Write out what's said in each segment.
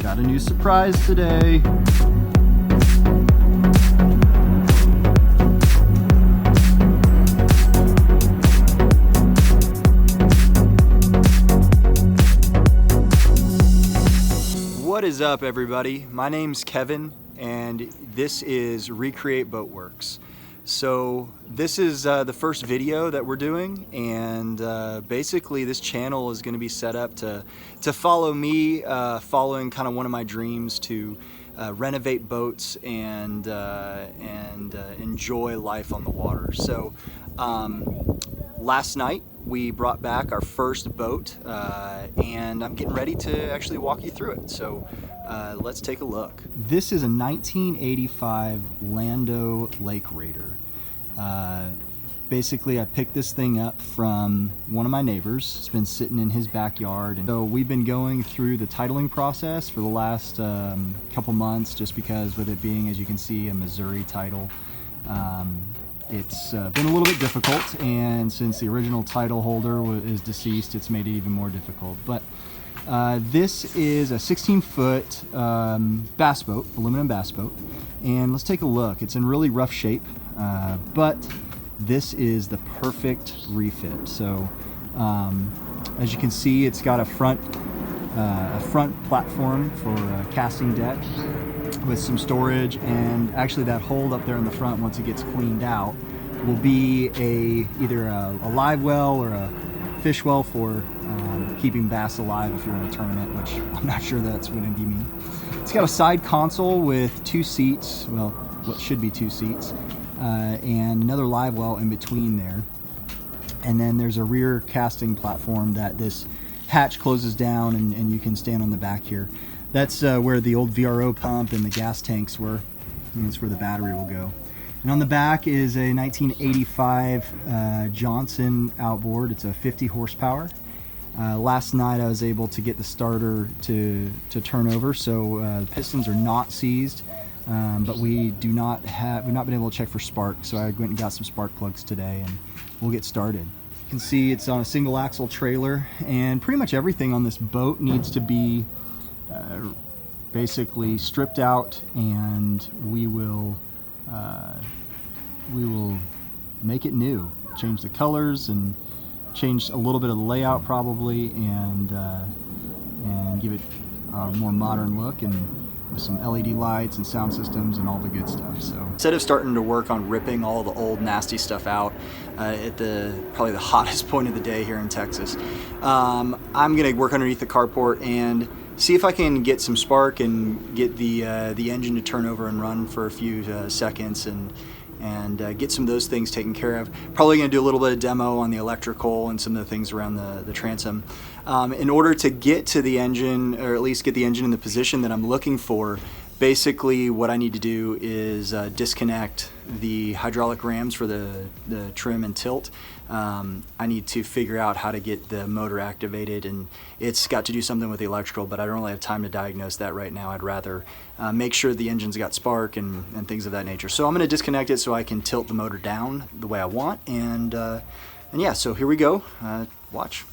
Got a new surprise today. What is up, everybody? My name's Kevin, and this is reCreate Boatworks. So this is the first video that we're doing, and basically this channel is going to be set up to follow me following kind of one of my dreams to renovate boats and enjoy life on the water. So last night we brought back our first boat, and I'm getting ready to actually walk you through it. So let's take a look. This is a 1985 Landau Lake Raider. Basically, I picked this thing up from one of my neighbors. It's been sitting in his backyard, and so we've been going through the titling process for the last couple months, just because with it being, as you can see, a Missouri title, it's been a little bit difficult, and since the original title holder is deceased, it's made it even more difficult. But this is a 16-foot bass boat, aluminum bass boat, and let's take a look. It's in really rough shape, but this is the perfect refit. So as you can see, it's got a front platform for a casting deck with some storage, and actually that hold up there in the front, once it gets cleaned out, will be either a live well or a fish well for keeping bass alive if you're in a tournament, which I'm not sure that's going to be me. It's got a side console with 2 seats, well, what should be 2 seats, and another live well in between there. And then there's a rear casting platform that this hatch closes down, and you can stand on the back here. That's where the old VRO pump and the gas tanks were, and that's where the battery will go. And on the back is a 1985 Johnson outboard. It's a 50 horsepower. Last night I was able to get the starter to turn over, so the pistons are not seized, but we've not been able to check for spark, so I went and got some spark plugs today, and we'll get started. You can see it's on a single axle trailer, and pretty much everything on this boat needs to be basically stripped out, and we will make it new, change the colors and change a little bit of the layout probably, and give it a more modern look, and with some LED lights and sound systems and all the good stuff. So instead of starting to work on ripping all the old nasty stuff out at probably the hottest point of the day here in Texas, I'm gonna work underneath the carport and see if I can get some spark and get the engine to turn over and run for a few seconds, and get some of those things taken care of. Probably going to do a little bit of demo on the electrical and some of the things around the transom. In order to get to the engine, or at least get the engine in the position that I'm looking for, basically what I need to do is disconnect the hydraulic rams for the trim and tilt. I need to figure out how to get the motor activated, and it's got to do something with the electrical, but I don't really have time to diagnose that right now. I'd rather make sure the engine's got spark and things of that nature. So I'm going to disconnect it so I can tilt the motor down the way I want, and yeah, so here we go. Watch.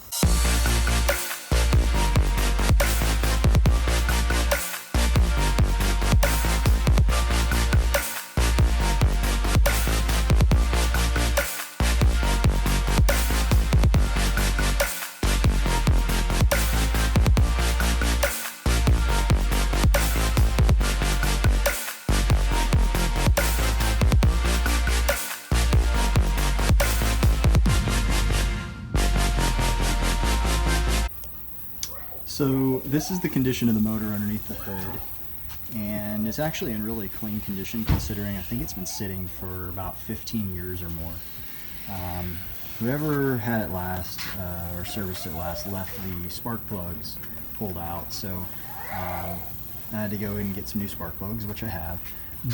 So this is the condition of the motor underneath the hood, and it's actually in really clean condition, considering I think it's been sitting for about 15 years or more. Whoever had it last or serviced it last left the spark plugs pulled out, so I had to go and get some new spark plugs, which I have.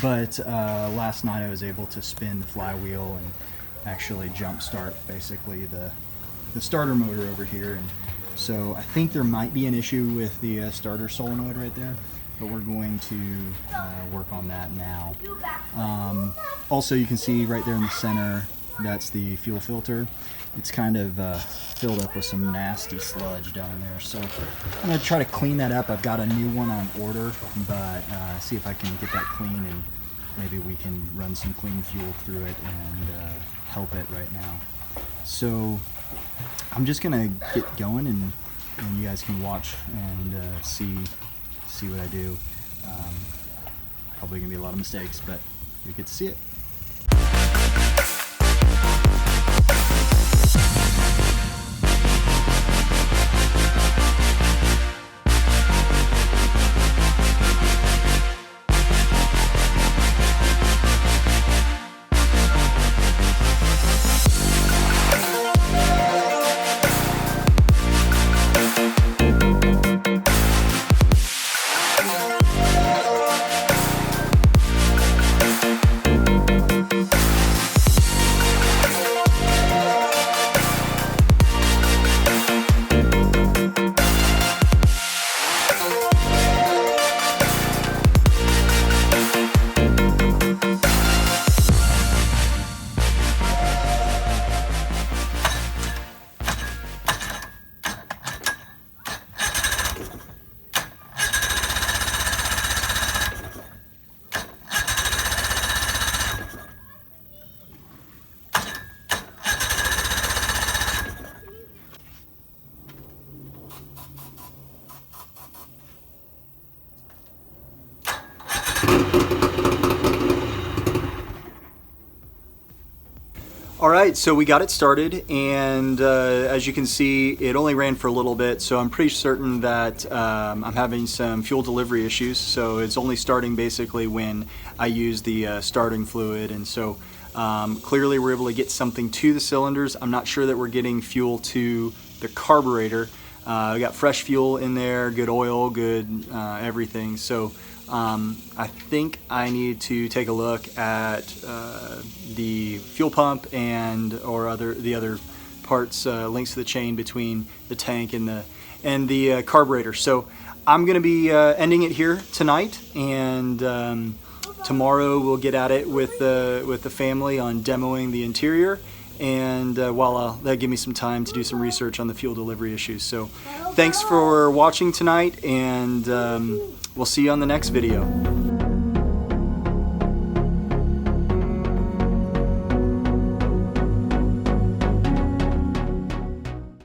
But last night I was able to spin the flywheel and actually jump start basically the starter motor over here, and so I think there might be an issue with the starter solenoid right there, but we're going to work on that now. Also, you can see right there in the center That's the fuel filter. It's kind of filled up with some nasty sludge down there. So I'm going to try to clean that up. I've got a new one on order, but see if I can get that clean, and maybe we can run some clean fuel through it and help it right now. So I'm just going to get going, and you guys can watch and see what I do. Probably going to be a lot of mistakes, but you get to see it. Alright, so we got it started, and as you can see, it only ran for a little bit, so I'm pretty certain that I'm having some fuel delivery issues. So it's only starting basically when I use the starting fluid, and so clearly we're able to get something to the cylinders. I'm not sure that we're getting fuel to the carburetor. We got fresh fuel in there, good oil, good everything. So I think I need to take a look at the fuel pump and the other parts, links to the chain between the tank and the carburetor. So I'm going to be ending it here tonight, and tomorrow we'll get at it with the family on demoing the interior. And that'll give me some time to do some research on the fuel delivery issues. So thanks for watching tonight, and we'll see you on the next video.